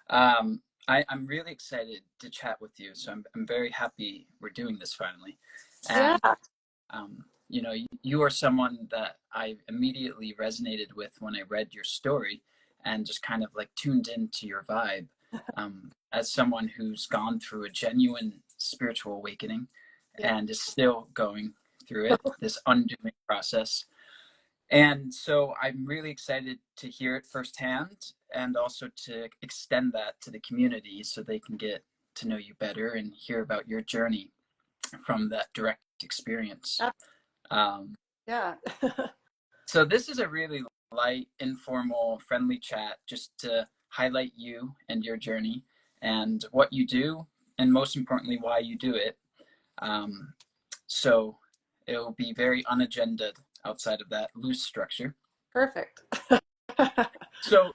I'm really excited to chat with you. So I'm very happy we're doing this finally. Yeah, And, you are someone that I immediately resonated with when I read your story and just kind of like tuned into your vibe. As someone who's gone through a genuine spiritual awakening yeah. and is still going through it, this undoing process. And so I'm really excited to hear it firsthand and also to extend that to the community so they can get to know you better and hear about your journey from that direct experience. Uh, Um, yeah. so this is a really light, informal, friendly chat just to highlight you and your journey and what you do, and most importantly, why you do it. Um, so it will be very unagendaed outside of that loose structure. Perfect. So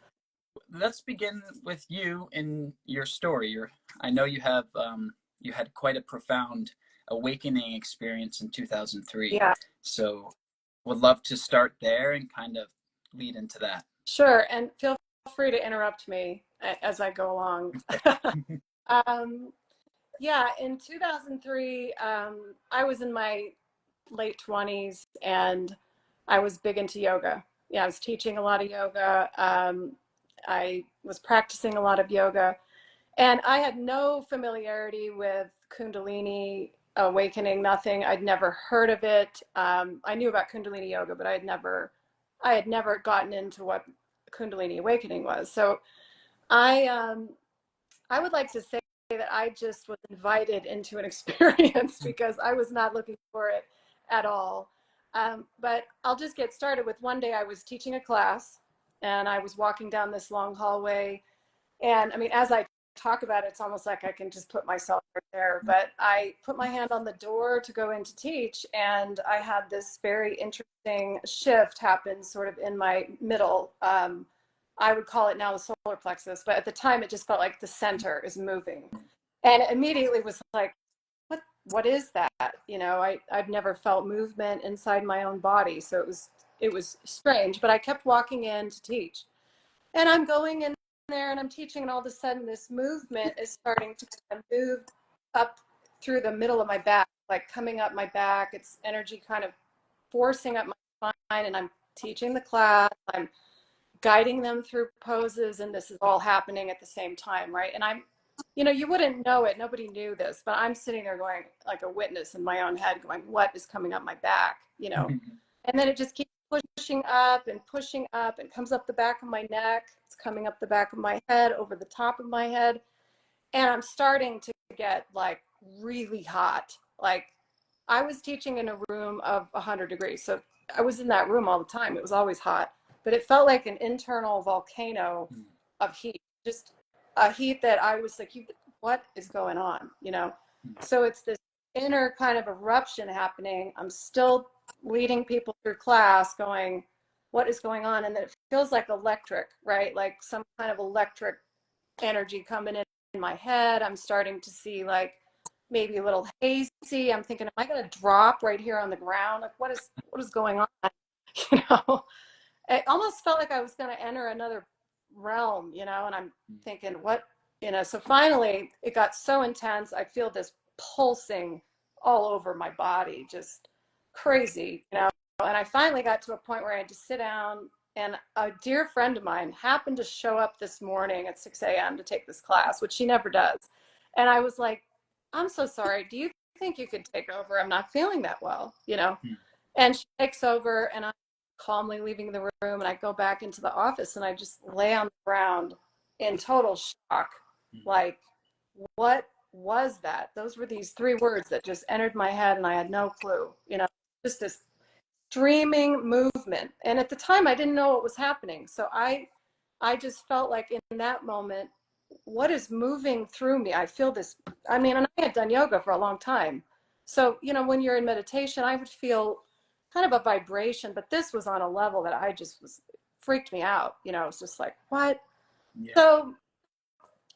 let's begin with you in your story. I know you had quite a profound awakening experience in 2003. Yeah, So would love to start there and kind of lead into that. sure. And feel free to interrupt me as I go along. um, yeah, in 2003, I was in my late 20s and I was big into yoga. Yeah, I was teaching a lot of yoga. I was practicing a lot of yoga. And I had no familiarity with Kundalini awakening, nothing. I'd never heard of it. I knew about Kundalini yoga, but I had never gotten into what Kundalini awakening was. So I, um, I would like to say that I just was invited into an experience because I was not looking for it at all. But I'll just get started with one day I was teaching a class and I was walking down this long hallway, and I mean, as I talk about it, it's almost like I can just put myself right there. But I put my hand on the door to go in to teach, and I had this very interesting shift happen sort of in my middle. I would call it now the solar plexus, but at the time it just felt like the center is moving. And it immediately was like, what is that? You know, I've never felt movement inside my own body. So it was strange, but I kept walking in to teach. And I'm going in there and I'm teaching, and all of a sudden this movement is starting to kind of move up through the middle of my back, like coming up my back. It's energy kind of forcing up my spine, and I'm teaching the class. I'm guiding them through poses, and this is all happening at the same time, right? And I'm, you know, you wouldn't know it. Nobody knew this, but I'm sitting there going like a witness in my own head going, what is coming up my back, you know? And then it just keeps pushing up and comes up the back of my neck. It's coming up the back of my head, over the top of my head. And I'm starting to get like really hot. Like I was teaching in a room of 100 degrees. So I was in that room all the time. It was always hot, but it felt like an internal volcano of heat, just a heat that I was like, what is going on? You know? So it's this inner kind of eruption happening. I'm still leading people through class going, what is going on? And then it feels like electric, right? Like some kind of electric energy coming in my head. I'm starting to see like maybe a little hazy. I'm thinking, am I going to drop right here on the ground? Like what is going on? You know, it almost felt like I was going to enter another realm, you know, and I'm thinking, what, you know, so finally it got so intense. I feel this pulsing all over my body, just crazy, you know. And I finally got to a point where I had to sit down, and a dear friend of mine happened to show up this morning at 6 a.m. to take this class, which she never does. And I was like, I'm so sorry. Do you think you could take over? I'm not feeling that well, you know? And she takes over, and I'm calmly leaving the room, and I go back into the office and I just lay on the ground in total shock. Like, what was that? Those were these three words that just entered my head, and I had no clue, you know, just this streaming movement. And at the time I didn't know what was happening. So I just felt like in that moment, what is moving through me? I feel this. I mean, and I had done yoga for a long time. So, you know, when you're in meditation, I would feel kind of a vibration, but this was on a level that I just was freaked me out. You know, it's just like, what? Yeah. So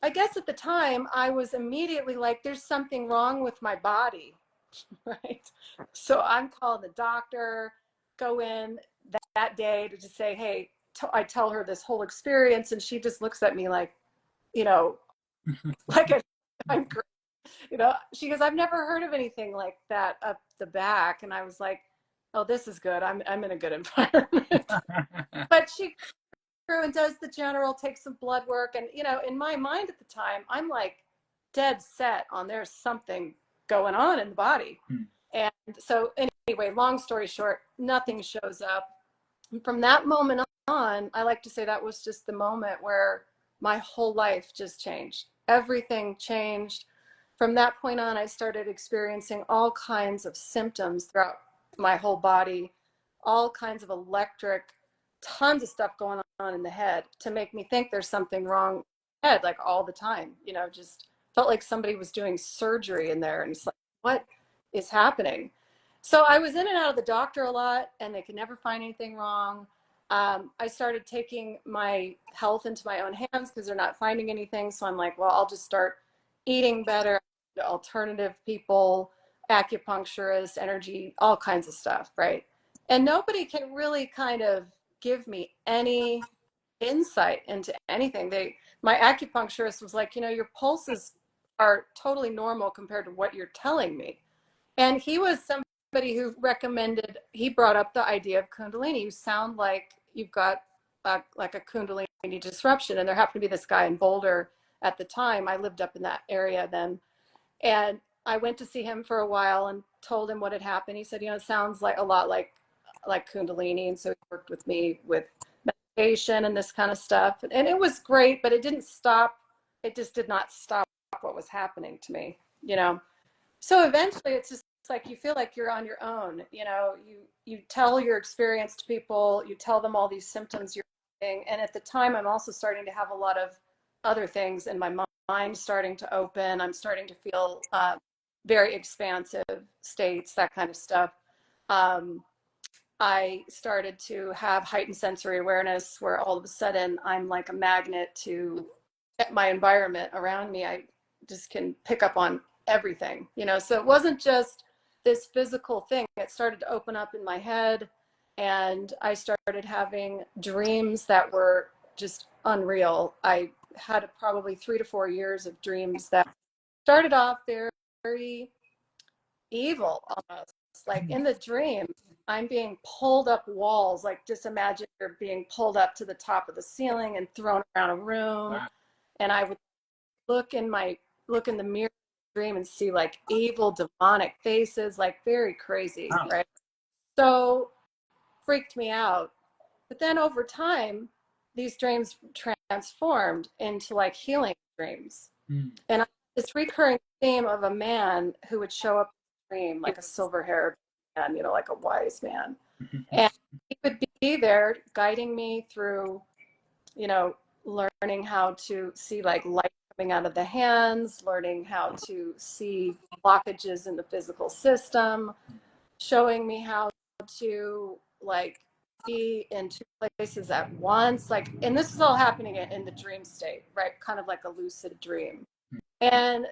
I guess at the time I was immediately like, there's something wrong with my body. Right. So I'm calling the doctor, go in that day to just say, hey, I tell her this whole experience, and she just looks at me like, you know, like I'm great. She goes, I've never heard of anything like that up the back. And I was like, oh, this is good. I'm in a good environment. But she through and does the general, takes some blood work. And, in my mind at the time, I'm like dead set on there's something going on in the body. And so anyway, long story short, nothing shows up. And from that moment on, I like to say that was just the moment where my whole life just changed. Everything changed. From that point on, I started experiencing all kinds of symptoms throughout my whole body, all kinds of electric, tons of stuff going on in the head to make me think there's something wrong with the head, like all the time. Just felt like somebody was doing surgery in there. And it's like, what is happening? So I was in and out of the doctor a lot, and they could never find anything wrong. I started taking my health into my own hands because they're not finding anything. So I'm like, well, I'll just start eating better, alternative people, acupuncturists, energy, all kinds of stuff, right? And nobody can really kind of give me any insight into anything. My acupuncturist was like, your pulses are totally normal compared to what you're telling me. And he was somebody who he brought up the idea of Kundalini. You sound like you've got like a Kundalini disruption. And there happened to be this guy in Boulder at the time. I lived up in that area then. And I went to see him for a while and told him what had happened. He said, it sounds like a lot like Kundalini. And so he worked with me with meditation and this kind of stuff. And it was great, but it didn't stop. It just did not stop what was happening to me, So eventually it's just like you feel like you're on your own. You tell your experience to people, you tell them all these symptoms you're having. And at the time, I'm also starting to have a lot of other things in my mind starting to open. I'm starting to feel very expansive states, that kind of stuff. I started to have heightened sensory awareness where all of a sudden I'm like a magnet to my environment around me. I just can pick up on everything, so it wasn't just this physical thing. It started to open up in my head, and I started having dreams that were just unreal. I had probably 3 to 4 years of dreams that started off very, very evil almost. Like in the dream, I'm being pulled up walls. Like just imagine you're being pulled up to the top of the ceiling and thrown around a room. Wow. And I would look in the mirror dream and see like evil demonic faces, like very crazy. Wow. Right? So freaked me out. But then over time, these dreams transformed into like healing dreams. And this recurring theme of a man who would show up in a dream, like a silver-haired man, like a wise man. And he would be there guiding me through, learning how to see like light coming out of the hands, learning how to see blockages in the physical system, showing me how to like be in 2 places at once, and this is all happening in the dream state, right? Kind of like a lucid dream. And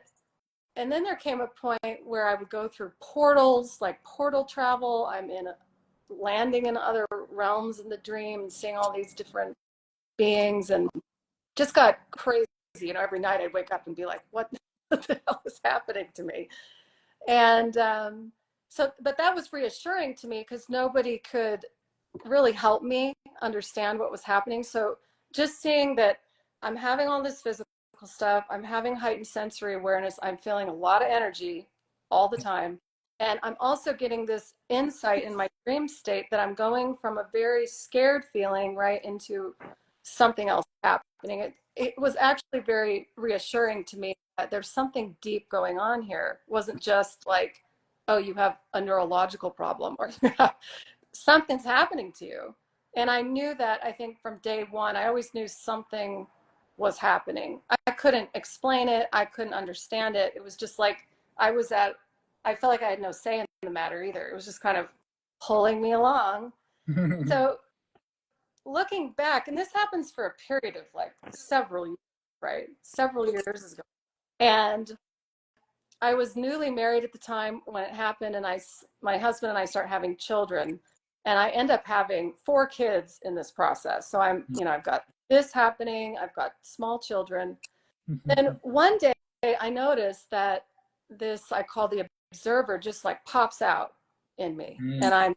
then there came a point where I would go through portals, like portal travel. I'm landing in other realms in the dream and seeing all these different beings, and just got crazy. Every night I'd wake up and be like, what the hell is happening to me? And but that was reassuring to me because nobody could really help me understand what was happening. So just seeing that I'm having all this physical stuff, I'm having heightened sensory awareness, I'm feeling a lot of energy all the time. And I'm also getting this insight in my dream state that I'm going from a very scared feeling right into something else happening. It was actually very reassuring to me that there's something deep going on here. It wasn't just like, oh, you have a neurological problem or something's happening to you. And I knew that, I think from day one, I always knew something was happening. I couldn't explain it. I couldn't understand it. It was just like I felt like I had no say in the matter either. It was just kind of pulling me along. So looking back, and this happens for a period of like several years, right? Several years ago. And I was newly married at the time when it happened, and my husband and I start having children, and I end up having 4 kids in this process. So I've got this happening, I've got small children, Then one day I noticed that this I call the observer just like pops out in me. Mm. And I'm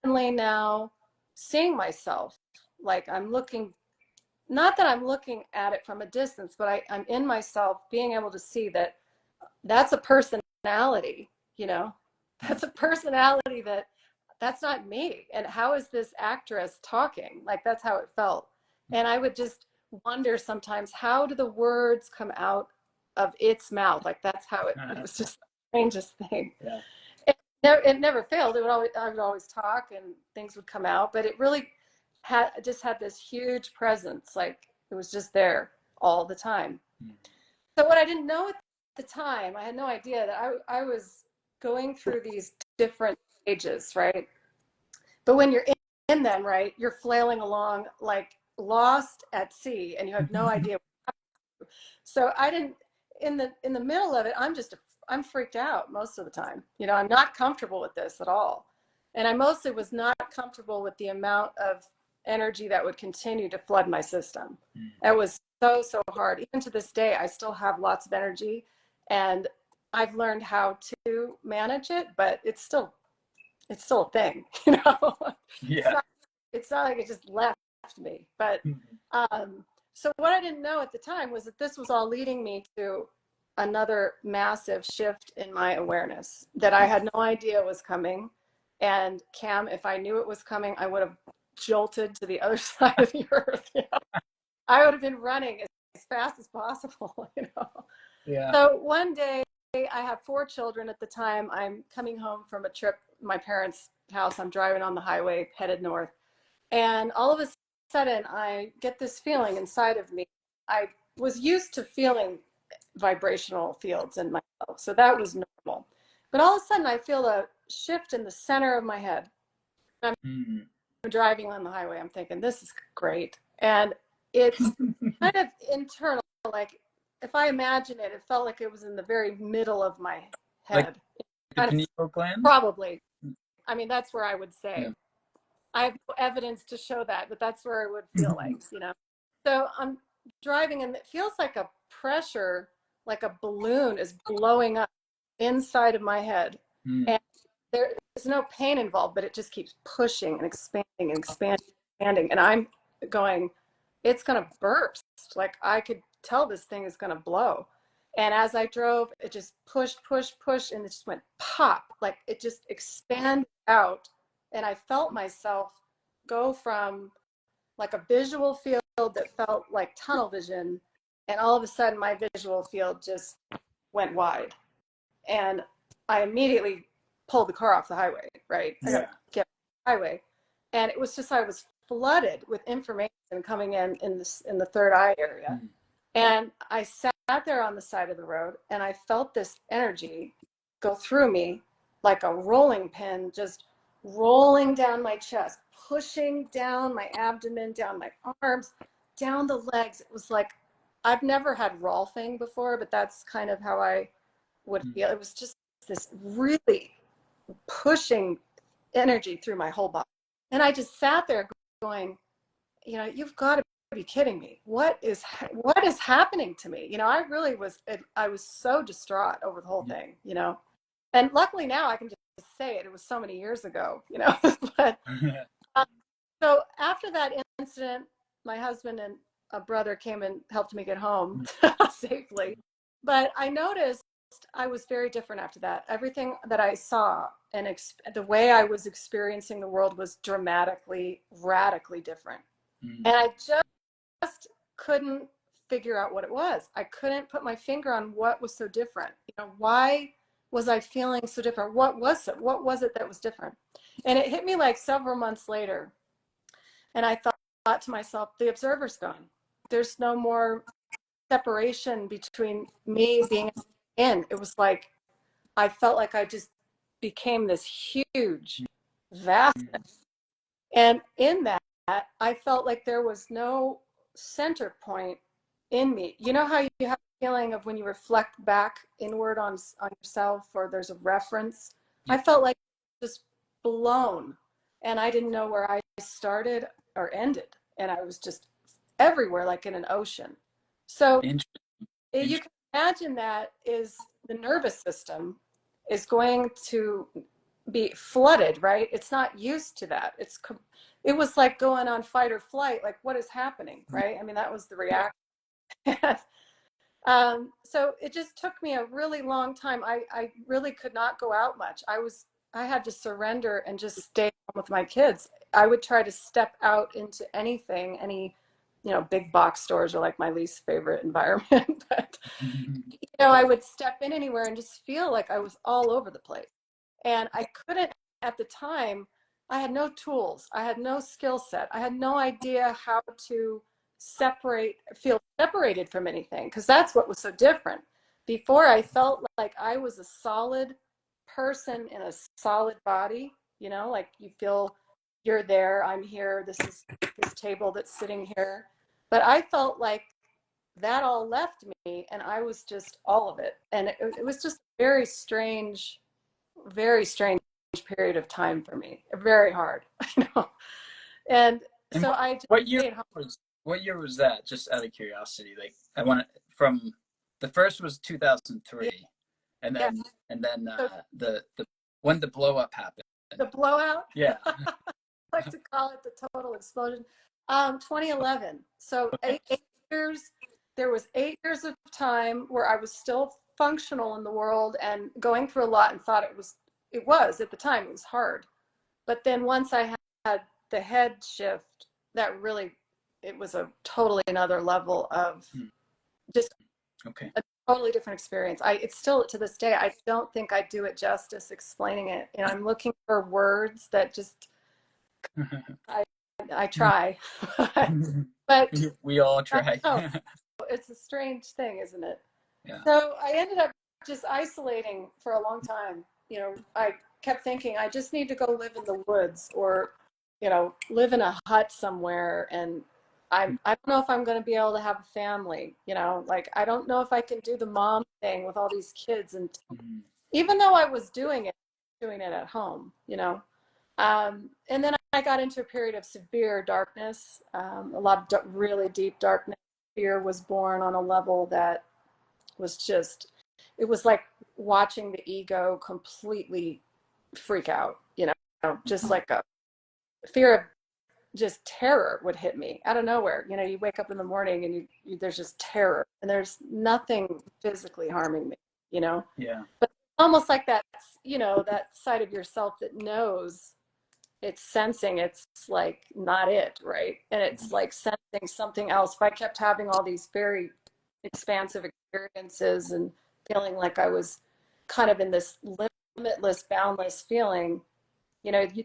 suddenly now seeing myself like I'm looking, not that I'm looking at it from a distance, but I'm in myself being able to see that that's a personality, you know, that's a personality that's not me. And how is this actress talking? Like that's how it felt. And I would just wonder sometimes, how do the words come out of its mouth? Like that's how it was just the strangest thing. Yeah. It never failed. I would always talk and things would come out, but it really had this huge presence. Like it was just there all the time. Mm. So what I didn't know at the time, I had no idea that I was going through these different stages, right? But when you're in them, right, you're flailing along like lost at sea and you have no idea. So I didn't, in the middle of it, I'm freaked out most of the time. You know, I'm not comfortable with this at all. And I mostly was not comfortable with the amount of energy that would continue to flood my system. It was so hard. Even to this day, I still have lots of energy and I've learned how to manage it, but it's still a thing, you know. Yeah. It's not like it just left me. But so what I didn't know at the time was that this was all leading me to another massive shift in my awareness that I had no idea was coming. And Cam, if I knew it was coming, I would have jolted to the other side of the earth. You know? I would have been running as fast as possible, you know. Yeah. So one day, I have 4 children at the time. I'm coming home from a trip, my parents' house. I'm driving on the highway headed north. And all of a sudden, I get this feeling inside of me. I was used to feeling vibrational fields in myself, so that was normal. But all of a sudden, I feel a shift in the center of my head. I'm driving on the highway. I'm thinking, this is great. And it's kind of internal. Like, if I imagine it, it felt like it was in the very middle of my Like head. the Kind of, pineal gland? probably. I mean, that's where I would Yeah. say. I have no evidence to show that, but that's where it would feel like, you know. So I'm driving and it feels like a pressure, like a balloon is blowing up inside of my head. And there is no pain involved, but it just keeps pushing and expanding and expanding and expanding. And I'm going, it's going to burst. Like I could tell this thing is going to blow. And as I drove, it just pushed, and it just went pop. Like it just expanded out. And I felt myself go from like a visual field that felt like tunnel vision. And all of a sudden, my visual field just went wide. And I immediately pulled the car off the highway, right? I got Yeah. to get off the highway. And it was just, I was flooded with information coming in the third eye area. And I sat there on the side of the road and I felt this energy go through me like a rolling pin, just rolling down my chest, pushing down my abdomen, down my arms, down the legs. It was like, I've never had Rolfing before, but that's kind of how I would feel. It was just this really pushing energy through my whole body. And I just sat there going, you know, you've got to be kidding me. What is happening to me? You know, I was so distraught over the whole thing, you know. And luckily now I can just say it. It was so many years ago, you know. But um, so after that incident, my husband and a brother came and helped me get home safely. But I noticed I was very different after that. Everything that I saw and the way I was experiencing the world was dramatically, radically different. And I just couldn't figure out what it was. I couldn't put my finger on what was so different. You know, why was I feeling so different? What was it? What was it that was different? And it hit me like several months later. And I thought to myself, the observer's gone. There's no more separation between me being in. It was like I felt like I just became this huge vastness. And in that, I felt like there was no center point in me. You know how you have a feeling of when you reflect back inward on yourself or there's a reference? I felt like just blown and I didn't know where I started or ended. And I was just everywhere like in an ocean. So Interesting. You can imagine that is the nervous system is going to be flooded, right? It's not used to that. It was like going on fight or flight, like what is happening, right? I mean, that was the reaction. So it just took me a really long time. I really could not go out much. I had to surrender and just stay home with my kids. I would try to step out into anything, big box stores are like my least favorite environment, but I would step in anywhere and just feel like I was all over the place. And I couldn't at the time, I had no tools. I had no skill set. I had no idea how to feel separated from anything, because that's what was so different. Before, I felt like I was a solid person in a solid body, like you feel you're there, I'm here, this is this table that's sitting here. But I felt like that all left me and I was just all of it. And it was just very strange period of time for me. Very hard, And And so I just what year stayed home. what year was that? Just out of curiosity. Like I want from the first was 2003, and Yeah. then So the when the blow up happened. the blowout, Yeah. I like to call it the total explosion. 2011. So Okay. 8 years. There was 8 years of time where I was still functional in the world and going through a lot, and thought it was at the time it was hard. But then once I had the head shift, that really, it was a totally another level of just Okay. a totally different experience. It's still to this day, I don't think I do it justice explaining it. I'm looking for words that just, I try, but We all I try. don't know. It's a strange thing, isn't it? Yeah. So I ended up just isolating for a long time. I kept thinking I just need to go live in the woods, or, live in a hut somewhere. And I don't know if I'm going to be able to have a family, like I don't know if I can do the mom thing with all these kids. And even though I was doing it at home, and then I got into a period of severe darkness, a lot of really deep darkness. Fear was born on a level that was just, it was like watching the ego completely freak out, just like a fear of just terror would hit me out of nowhere. You wake up in the morning and there's just terror, and there's nothing physically harming me, Yeah. but almost like that side of yourself that knows, it's sensing, it's like not it, right? And it's like sensing something else. If I kept having all these very expansive experiences and feeling like I was kind of in this limitless, boundless feeling,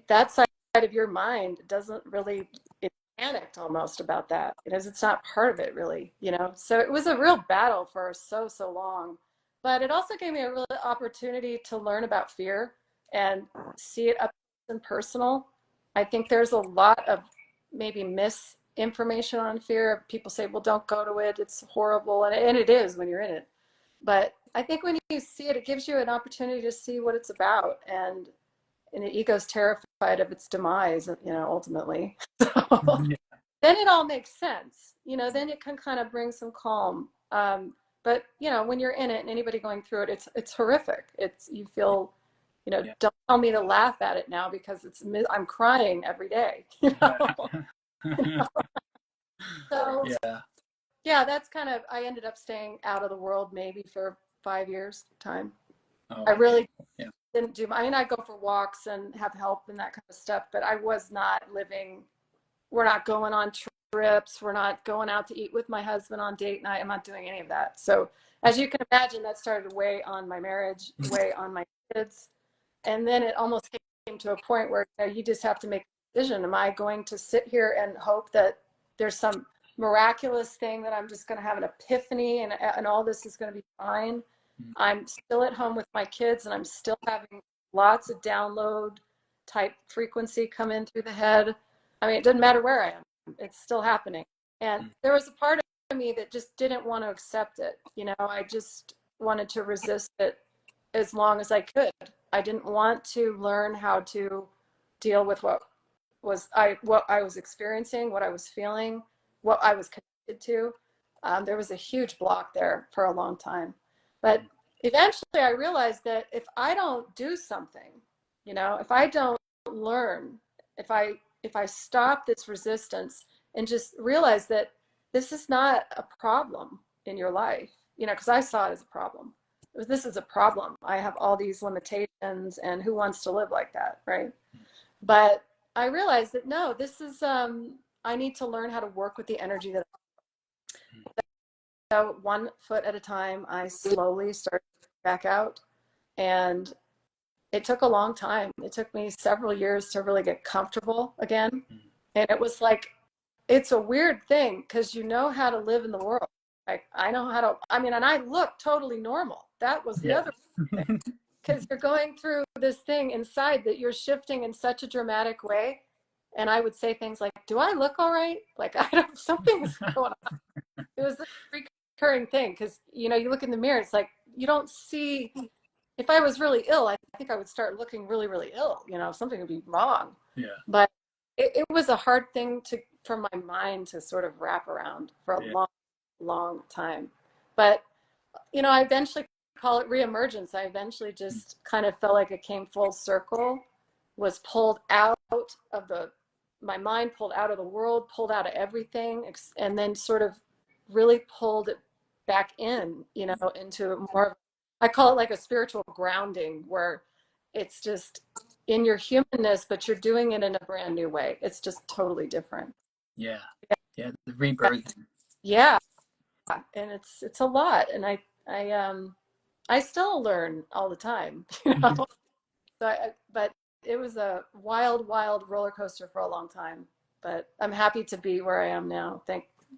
that side of your mind doesn't really, it's panicked almost about that, because it's not part of it really, So it was a real battle for so long. But it also gave me a real opportunity to learn about fear and see it up and personal. I think there's a lot of maybe misinformation on fear. People say, well, don't go to it, it's horrible. And it is when you're in it. But I think when you see it, it gives you an opportunity to see what it's about. And the ego's terrified of its demise, ultimately. So then it all makes sense. Then it can kind of bring some calm. But when you're in it, and anybody going through it, it's horrific. You feel, Yeah. don't tell me to laugh at it now, because I'm crying every day. So yeah, that's kind of, I ended up staying out of the world maybe for 5 years time. Oh, I really yeah. didn't do, I go for walks and have help and that kind of stuff, but I was not living, we're not going on trips, we're not going out to eat with my husband on date night, I'm not doing any of that. So as you can imagine, that started to weigh on my marriage, weigh on my kids. And then it almost came to a point where you just have to make a decision. Am I going to sit here and hope that there's some miraculous thing that I'm just going to have an epiphany and all this is going to be fine? I'm still at home with my kids, and I'm still having lots of download type frequency come in through the head. I mean, it doesn't matter where I am, it's still happening. And there was a part of me that just didn't want to accept it. I just wanted to resist it as long as I could. I didn't want to learn how to deal with what I was experiencing, what I was feeling, what I was connected to. There was a huge block there for a long time. But eventually I realized that if I don't do something, if I don't learn, if I stop this resistance and just realize that this is not a problem in your life, because I saw it as a problem. This is a problem. I have all these limitations, and who wants to live like that, right? But I realized that no, this is I need to learn how to work with the energy that. So 1 foot at a time, I slowly started back out, and it took a long time. It took me several years to really get comfortable again. And it was like, it's a weird thing because you know how to live in the world. Like I know how to, I mean, and I look totally normal. That was the Yeah. other thing. Because you're going through this thing inside that you're shifting in such a dramatic way. And I would say things like, do I look all right? Like, I don't, something's going on. It was a recurring thing because, you look in the mirror, it's like, you don't see, if I was really ill, I think I would start looking really, really ill. Something would be wrong. Yeah. But it was a hard thing for my mind to sort of wrap around for a long, long time. But, I eventually call it reemergence. I eventually just kind of felt like it came full circle, was pulled out of my mind, pulled out of the world, pulled out of everything, and then sort of really pulled it back in, into more of, I call it like a spiritual grounding where it's just in your humanness, but you're doing it in a brand new way. It's just totally different. Yeah. Yeah. The rebirth. Yeah. And it's a lot. And I still learn all the time, but it was a wild, wild roller coaster for a long time, but I'm happy to be where I am now.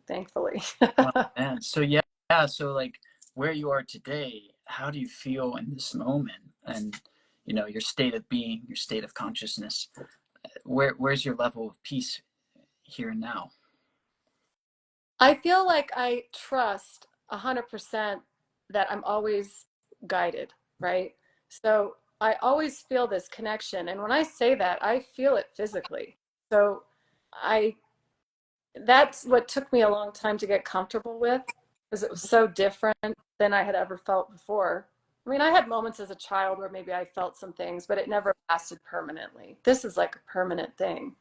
Thankfully. Oh, man. So yeah. So like where you are today, how do you feel in this moment? And your state of being, your state of consciousness. Where's your level of peace here and now? I feel like I trust 100% that I'm always guided, right? So I always feel this connection. And when I say that, I feel it physically. So I, that's what took me a long time to get comfortable with because it was so different than I had ever felt before. I mean, I had moments as a child where maybe I felt some things, but it never lasted permanently. This is like a permanent thing.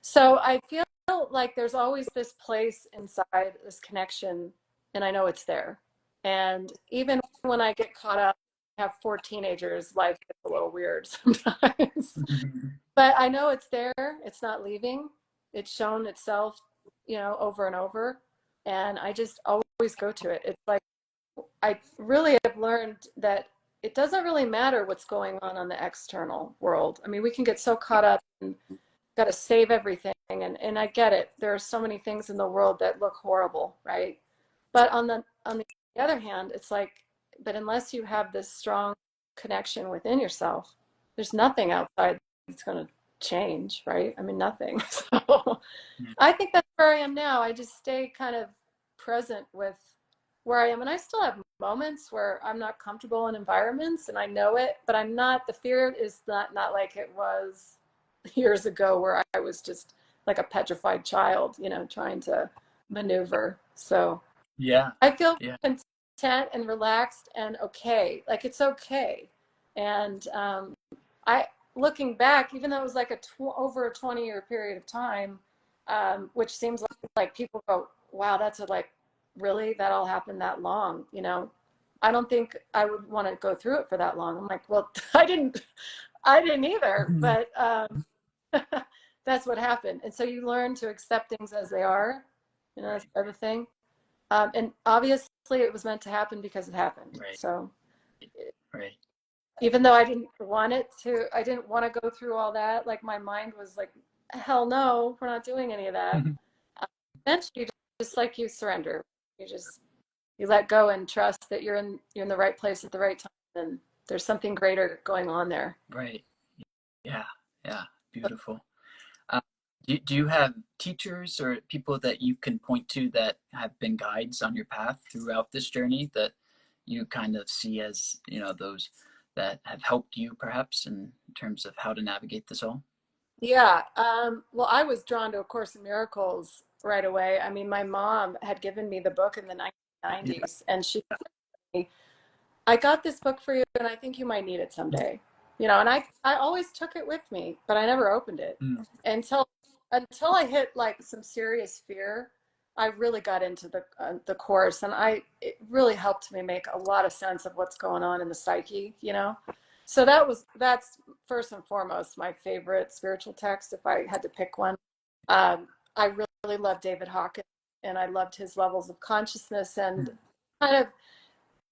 So I feel like there's always this place inside, this connection, and I know it's there. And even when I get caught up, I have 4 teenagers, life gets a little weird sometimes. But I know it's there, it's not leaving. It's shown itself, over and over. And I just always go to it. It's like I really have learned that it doesn't really matter what's going on the external world. I mean, we can get so caught up in got to save everything. And I get it. There are so many things in the world that look horrible, right? But on the other hand, it's like, but unless you have this strong connection within yourself, there's nothing outside that's going to change, right? I mean, nothing. So I think that's where I am now. I just stay kind of present with where I am. And I still have moments where I'm not comfortable in environments and I know it, but I'm not, the fear is not like it was years ago where I was just like a petrified child, trying to maneuver. So Yeah. I feel Yeah. content and relaxed and okay. Like it's okay. And I, looking back, even though it was like over a 20-year period of time, which seems like people go, wow, that's like, really? That all happened that long? I don't think I would want to go through it for that long. I'm like, well, I didn't either, but that's what happened. And so you learn to accept things as they are, that's the other thing. And obviously it was meant to happen because it happened. Right. So Right. even though I didn't want I didn't want to go through all that. Like my mind was like, hell no, we're not doing any of that. Eventually, just like you surrender, you let go and trust that you're in the right place at the right time, and there's something greater going on there. Right. Yeah. Yeah. Beautiful. Uh, do you have teachers or people that you can point to that have been guides on your path throughout this journey that you kind of see as, those that have helped you perhaps in terms of how to navigate this all? Yeah. Well, I was drawn to A Course in Miracles right away. I mean, my mom had given me the book in the Yeah. 1990s, and she said to me, I got this book for you, and I think you might need it someday. And I always took it with me, but I never opened it Mm. until I hit like some serious fear. I really got into the course, and it really helped me make a lot of sense of what's going on in the psyche. So that's first and foremost my favorite spiritual text. If I had to pick one, I really love David Hawkins, and I loved his levels of consciousness and kind of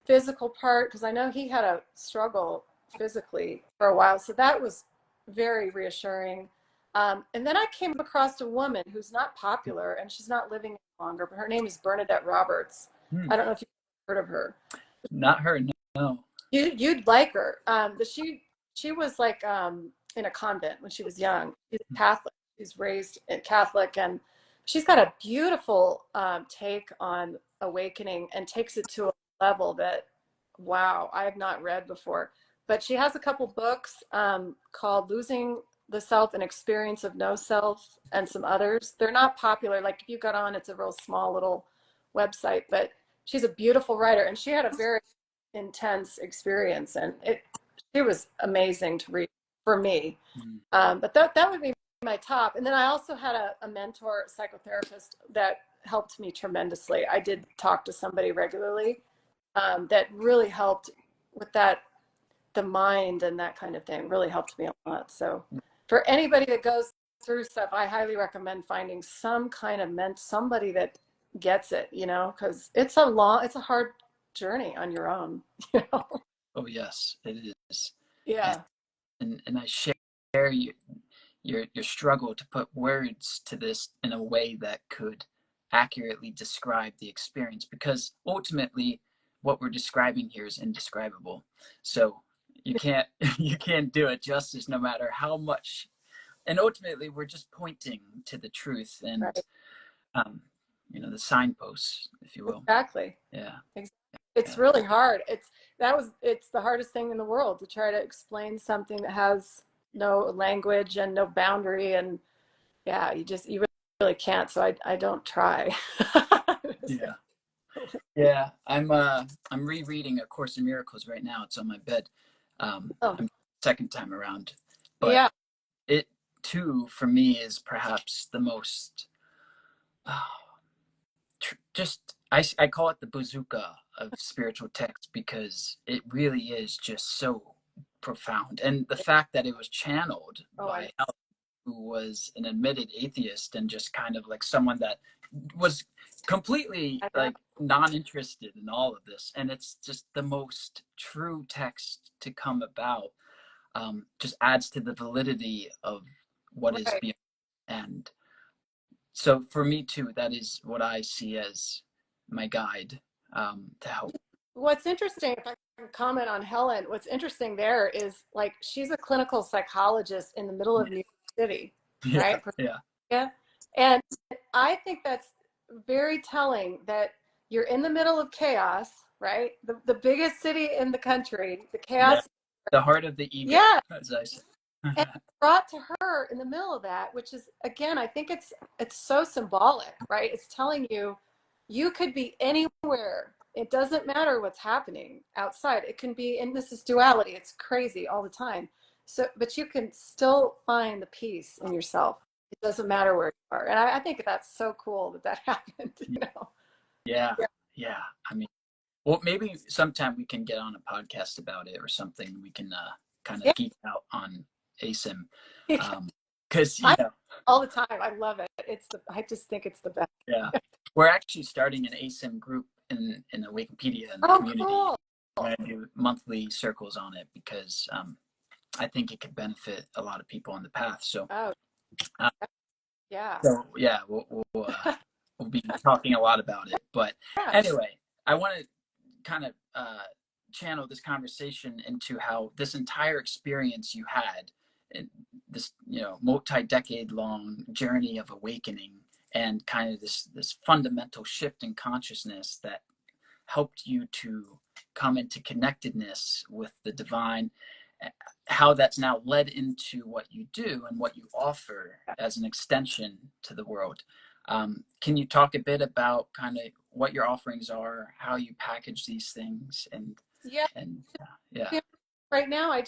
physical part, because I know he had a struggle physically for a while. So that was very reassuring. And then I came across a woman who's not popular, and she's not living any longer, but her name is Bernadette Roberts. Mm. I don't know if you've heard of her. Not her, no. You'd like her. But she was like in a convent when she was young. She's Catholic. She's raised in Catholic, and she's got a beautiful take on awakening, and takes it to a level that, wow, I have not read before. But she has a couple books called Losing the Self, An Experience of No Self, and some others. They're not popular. Like if you got on, it's a real small little website, but she's a beautiful writer, and she had a very intense experience, and it was amazing to read for me. Mm. But that would be my top. And then I also had a mentor psychotherapist that helped me tremendously. I did talk to somebody regularly that really helped with that, the mind and that kind of thing really helped me a lot. So for anybody that goes through stuff, I highly recommend finding some kind of somebody that gets it, because it's a hard journey on your own, you know. Oh yes, it is. And Yeah. and I share your struggle to put words to this in a way that could accurately describe the experience, because ultimately what we're describing here is indescribable. So you can't you can't do it justice no matter how much. And ultimately we're just pointing to the truth and Right. um, the signposts, if you will. Exactly. Yeah. It's Yeah. really hard. It's the hardest thing in the world to try to explain something that has no language and no boundary. And yeah, you really can't. So I don't try. Yeah. Yeah, I'm rereading A Course in Miracles right now. It's on my bed. Oh, I'm second time around, but yeah. it too for me is perhaps the most uh, just I call it the bazooka of spiritual text, because it really is just so profound, and the fact that it was channeled Oh, I know. by who was an admitted atheist and just kind of like someone that was completely I know. like non-interested in all of this, and it's just the most true text to come about. Just adds to the validity of what is Right. beyond. And so for me too, that is what I see as my guide, to help. What's interesting, if I can comment on Helen, what's interesting there is like she's a clinical psychologist in the middle of New York City, Yeah, right? yeah, Yeah. And I think that's very telling that you're in the middle of chaos, right? The biggest city in the country, the yeah. chaos. The heart of the ego, Yeah. as I say. And brought to her in the middle of that, which is, again, I think it's so symbolic, right? It's telling you you could be anywhere. It doesn't matter what's happening outside. It can be, and this is duality. It's crazy all the time. So, but you can still find the peace in yourself. It doesn't matter where you are. And I think that's so cool that happened, you know? Yeah, Yeah. yeah. I mean, well, maybe sometime we can get on a podcast about it or something. We can kind of Yeah. geek out on ASIM, because I, all the time. I love it. I just think it's the best. yeah, we're actually starting an ASIM group in Awakenpedia in the Oh, community. cool. We're going to do monthly circles on it, because I think it could benefit a lot of people on the path. So, Oh, uh, yeah. so yeah, we'll be talking a lot about it. But Yeah. anyway, I want to kind of channel this conversation into how this entire experience you had, in this multi-decade long journey of awakening, and kind of this fundamental shift in consciousness that helped you to come into connectedness with the divine, how that's now led into what you do and what you offer as an extension to the world. Can you talk a bit about kind of what your offerings are, how you package these things, Yeah. and yeah. Yeah, right now, I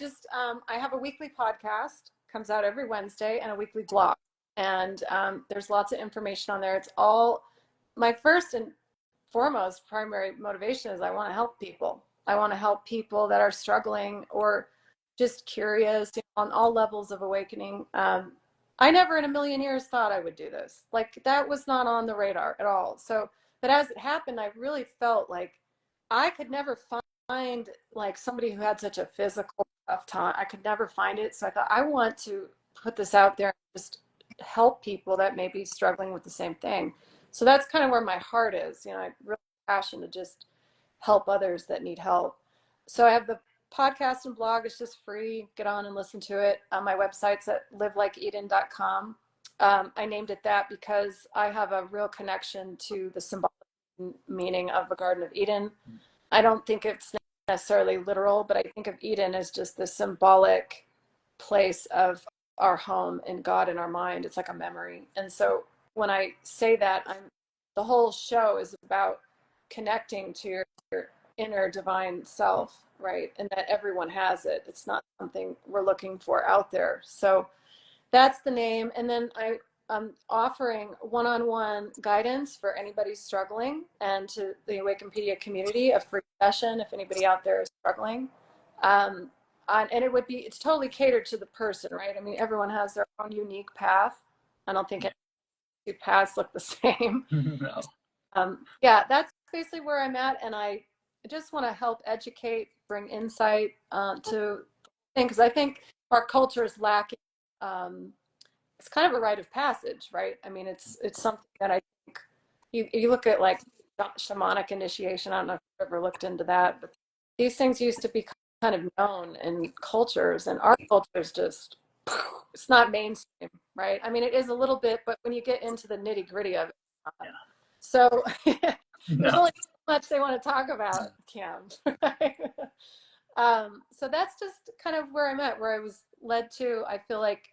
have a weekly podcast, comes out every Wednesday, and a weekly blog. And there's lots of information on there. It's all my first and foremost primary motivation is I want to help people. I want to help people that are struggling or just curious, on all levels of awakening. I never in a million years thought I would do this. Like that was not on the radar at all. So, but as it happened, I really felt like I could never find like somebody who had such a physical tough time. I could never find it. So I thought I want to put this out there and just help people that may be struggling with the same thing. So that's kind of where my heart is. I really passion to just help others that need help. So I have the podcast and blog. It's just free. Get on and listen to it. My website's at livelikeeden.com. I named it that because I have a real connection to the symbolic meaning of the Garden of Eden. I don't think it's necessarily literal, but I think of Eden as just the symbolic place of our home and God in our mind. It's like a memory. And so when I say that, the whole show is about connecting to your inner divine self, right? And that everyone has it. It's not something we're looking for out there. So that's the name. And then I'm offering one-on-one guidance for anybody struggling, and to the Awakenpedia community, a free session if anybody out there is struggling. And it's totally catered to the person, right? I mean, everyone has their own unique path. I don't think any two paths look the same. No. Yeah, that's basically where I'm at. And I just want to help educate, bring insight to things, because I think our culture is lacking. It's kind of a rite of passage, right? I mean, it's something that I think you look at like shamanic initiation. I don't know if you've ever looked into that, but these things used to be kind of known in cultures, and our culture is just it's not mainstream, right? I mean, it is a little bit, but when you get into the nitty gritty of it, Yeah. so there's No. only so much they want to talk about, Cam. Right? So that's just kind of where I'm at, where I was led to. I feel like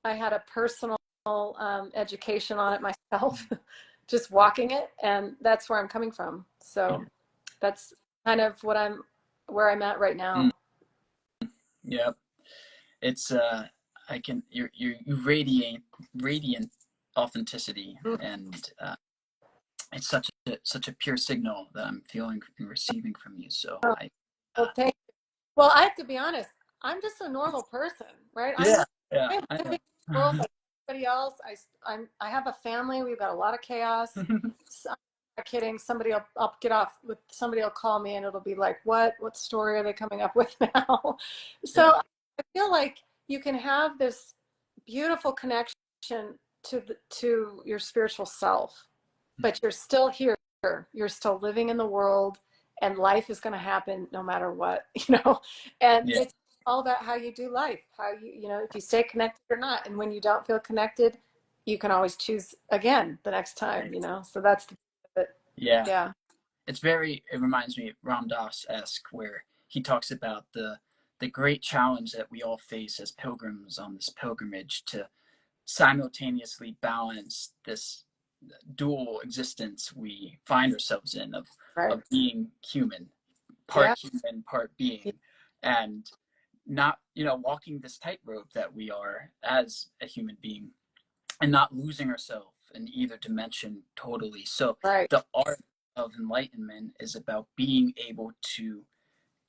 I had a personal education on it myself, just walking it, and that's where I'm coming from. So that's kind of where I'm at right Mm. now. Yep. It's you radiate radiant authenticity, and it's such a pure signal that I'm feeling and receiving from you. So Oh, well, thank you. Well, I have to be honest. I'm just a normal person, right? yeah, yeah, I'm I living in the world know. like everybody else. I have a family. We've got a lot of chaos. So, I'm not kidding. I'll get off with somebody will call me and it'll be like, what story are they coming up with now? Yeah, So I feel like you can have this beautiful connection to your spiritual self, but you're still here. You're still living in the world, and life is going to happen no matter what, and yeah, it's all about how you do life, how if you stay connected or not. And when you don't feel connected, you can always choose again the next time, right. so that's the Yeah. yeah. It reminds me of Ram Dass-esque, where he talks about the great challenge that we all face as pilgrims on this pilgrimage to simultaneously balance this dual existence we find ourselves in Right. of being Yeah. human, part being, and not, walking this tightrope that we are as a human being, and not losing ourselves in either dimension totally. So Right. the art of enlightenment is about being able to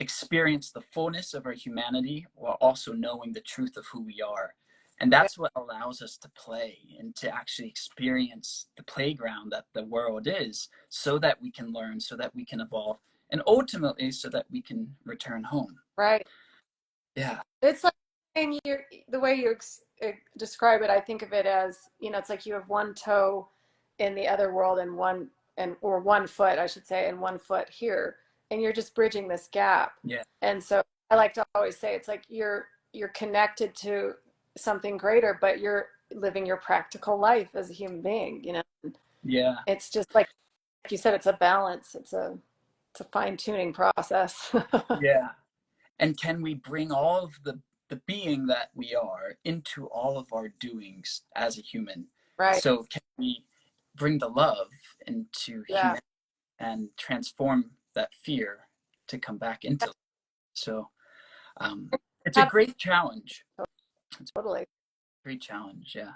experience the fullness of our humanity while also knowing the truth of who we are. And Yeah. that's what allows us to play and to actually experience the playground that the world is, so that we can learn, so that we can evolve, and ultimately so that we can return home. Right. Yeah. It's like, and the way you describe it, I think of it as, it's like you have one toe in the other world and or one foot, I should say, and one foot here, and you're just bridging this gap. Yeah. And so I like to always say it's like you're connected to something greater, but you're living your practical life as a human being. Yeah. It's just like you said, it's a balance. It's a fine-tuning process. Yeah. And can we bring all of the being that we are into all of our doings as a human? Right. So can we bring the love into Yeah. humanity and transform that fear to come back into life. So it's a great challenge. It's Totally. a great challenge. Yeah.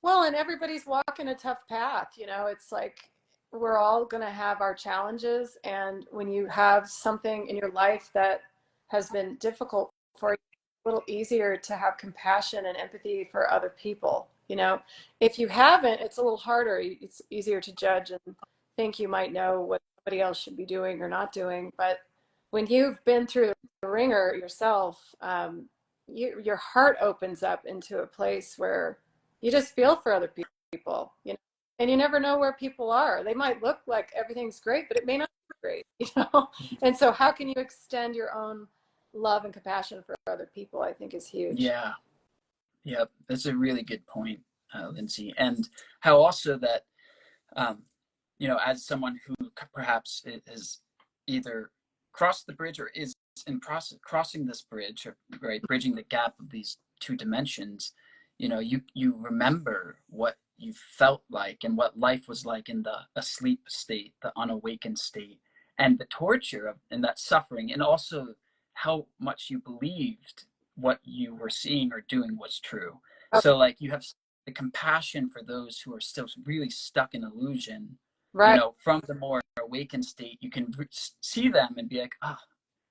Well, and everybody's walking a tough path. You know, it's like we're all going to have our challenges. And when you have something in your life that has been difficult for you, it's a little easier to have compassion and empathy for other people. You know, if you haven't, it's a little harder. It's easier to judge and think you might know what somebody else should be doing or not doing. But when you've been through the ringer yourself, your heart opens up into a place where you just feel for other people, you know, and you never know where people are. They might look like everything's great, but it may not be great, you know. And so how can you extend your own love and compassion for other people, I think is huge. Yeah. Yep. That's a really good point, Lindsay. And how also that, um, as someone who perhaps has either crossed the bridge or is in process crossing this bridge, or right, bridging the gap of these two dimensions, you remember what you felt like and what life was like in the asleep state, the unawakened state, and the torture of and that suffering, and also how much you believed what you were seeing or doing was true. Oh, So like you have the compassion for those who are still really stuck in illusion, right. from the more awakened state, you can see them and be like,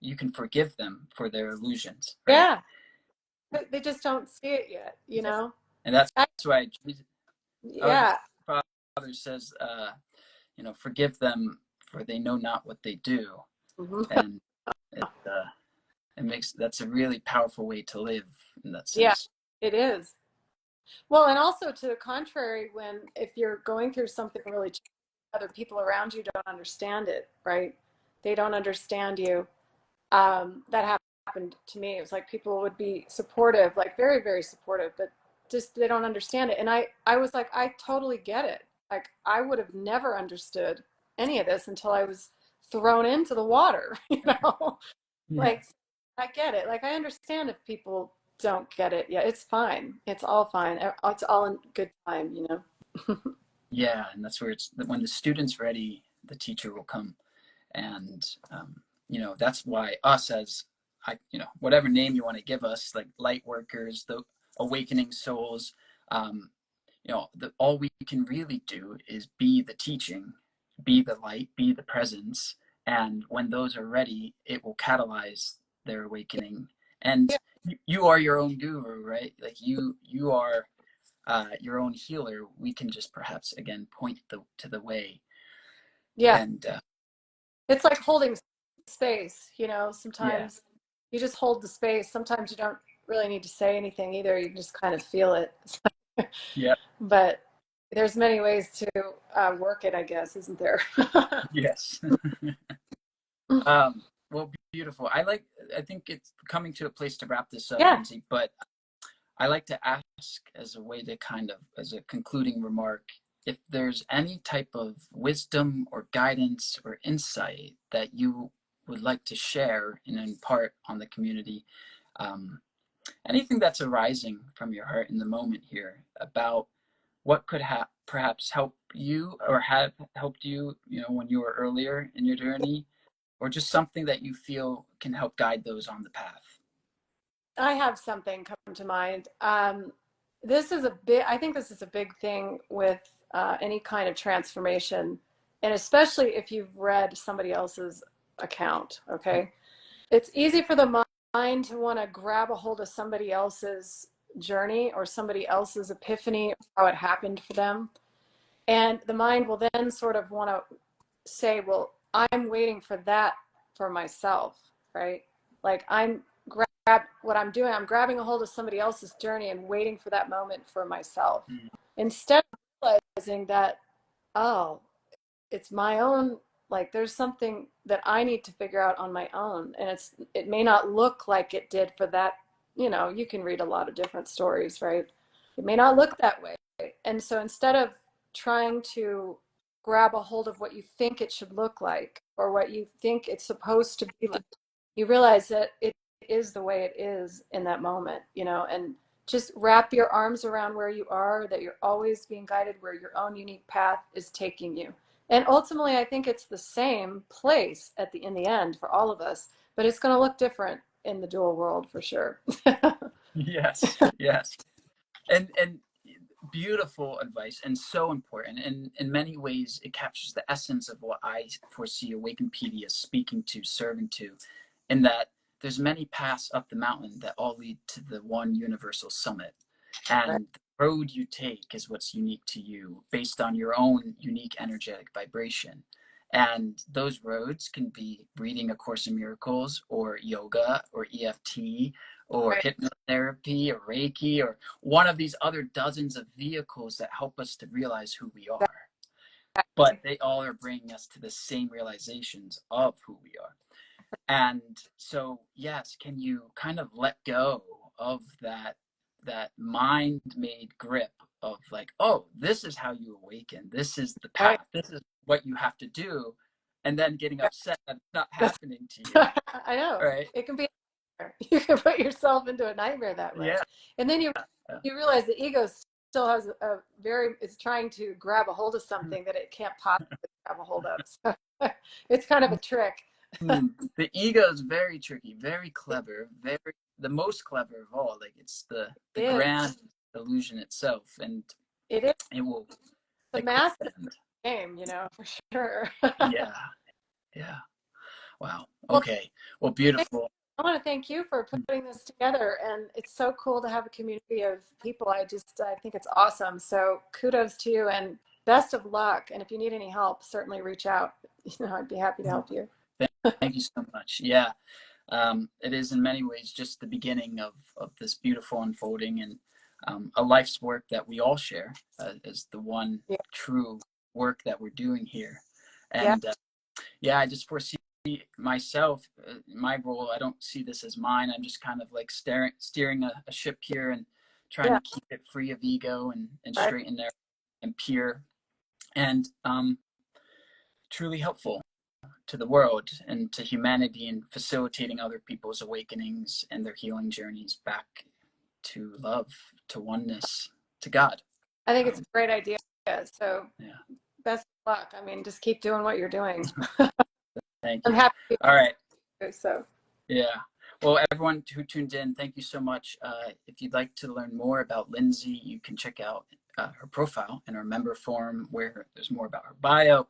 you can forgive them for their illusions, right? Yeah. They just don't see it yet, you Yeah. know? And that's I, why our yeah. Father says, forgive them for they know not what they do. Mhm. And that's a really powerful way to live in that Yeah, sense. it is. Well, and also to the contrary, if you're going through something really, other people around you don't understand it, right? They don't understand you. That happened to me. It was like people would be supportive, like very, very supportive, but just they don't understand it. And I was like, I totally get it. Like I would have never understood any of this until I was thrown into the water, you know? Yeah. Like I get it. Like I understand if people don't get it. Yeah, it's fine. It's all fine. It's all in good time, you know? Yeah. And that's where it's when the student's ready, the teacher will come. And that's why us as whatever name you want to give us, like light workers, the awakening souls, um, all we can really do is be the teaching, be the light, be the presence, and when those are ready, it will catalyze their awakening. And you are your own guru, right? Like you are your own healer. We can just perhaps again point to the way. Yeah. And It's like holding space, you know, yeah. sometimes you just hold the space. Sometimes you don't really need to say anything either. You just kind of feel it. Yeah. But there's many ways to work it, I guess, isn't there? Yes. Well, beautiful. I think it's coming to a place to wrap this up, Yeah, Lindsay, but I like to ask as a way to as a concluding remark, if there's any type of wisdom or guidance or insight that you would like to share and impart on the community, um, anything that's arising from your heart in the moment here about what could perhaps help you or have helped you, when you were earlier in your journey, or just something that you feel can help guide those on the path. I have something come to mind. I think this is a big thing with any kind of transformation, and especially if you've read somebody else's account, okay? It's easy for the mind to want to grab a hold of somebody else's journey or somebody else's epiphany, how it happened for them. And the mind will then sort of want to say, well, I'm waiting for that for myself, right? Like what I'm doing, I'm grabbing a hold of somebody else's journey and waiting for that moment for myself. Mm. Instead of realizing that, oh, it's my own, like there's something that I need to figure out on my own. And it may not look like it did for that, you can read a lot of different stories, right? It may not look that way. And so instead of trying to grab a hold of what you think it should look like or what you think it's supposed to be like, you realize that it is the way it is in that moment, and just wrap your arms around where you are, that you're always being guided where your own unique path is taking you. And ultimately, I think it's the same place in the end for all of us, but it's going to look different in the dual world for sure. Yes, yes. And beautiful advice and so important. And in many ways, it captures the essence of what I foresee Awakenpedia speaking to, serving to, in that there's many paths up the mountain that all lead to the one universal summit. Right. And the road you take is what's unique to you based on your own unique energetic vibration. And those roads can be reading A Course in Miracles or yoga or EFT or Right. hypnotherapy or Reiki or one of these other dozens of vehicles that help us to realize who we are. But they all are bringing us to the same realizations of who we are. And so, yes, can you kind of let go of that mind-made grip of like, oh, this is how you awaken. This is the Right. path. This is what you have to do. And then getting Right. upset that it's not happening to you. I know. Right. It can be a nightmare. You can put yourself into a nightmare that way. Yeah. And then Yeah. you realize the ego still has it's trying to grab a hold of something that it can't possibly grab a hold of. So it's kind of a trick. The ego is very tricky, very clever, very the most clever of all. Like it's the It is. grand illusion itself, and It is it will the like quick master bend. game, for sure. Yeah, yeah. Wow. Well, Okay. Well, beautiful. I want to thank you for putting this together, and it's so cool to have a community of people. I think it's awesome. So kudos to you, and best of luck. And if you need any help, certainly reach out. I'd be happy to help you. Thank you so much. Yeah, it is in many ways just the beginning of this beautiful unfolding and a life's work that we all share as the one Yeah, true work that we're doing here. yeah, And yeah, I just foresee myself, my role. I don't see this as mine. I'm just kind of like steering a ship here and trying yeah. to keep it free of ego and Right. straight and narrow and pure and truly helpful to the world and to humanity and facilitating other people's awakenings and their healing journeys back to love, to oneness, to God. I think it's a great idea. So Yeah, best of luck. I mean, just keep doing what you're doing. thank I'm you. happy All right. to. So Yeah. Well, everyone who tuned in, thank you so much. If you'd like to learn more about Lindsay, you can check out her profile in our member forum where there's more about her bio,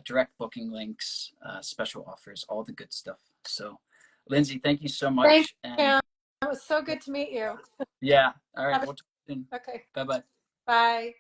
direct booking links, special offers, all the good stuff. So, Lindsay, thank you so thank much. you, And Cam. It was so good to meet you. yeah, all right, Have a, we'll talk soon. okay. Bye bye. Bye.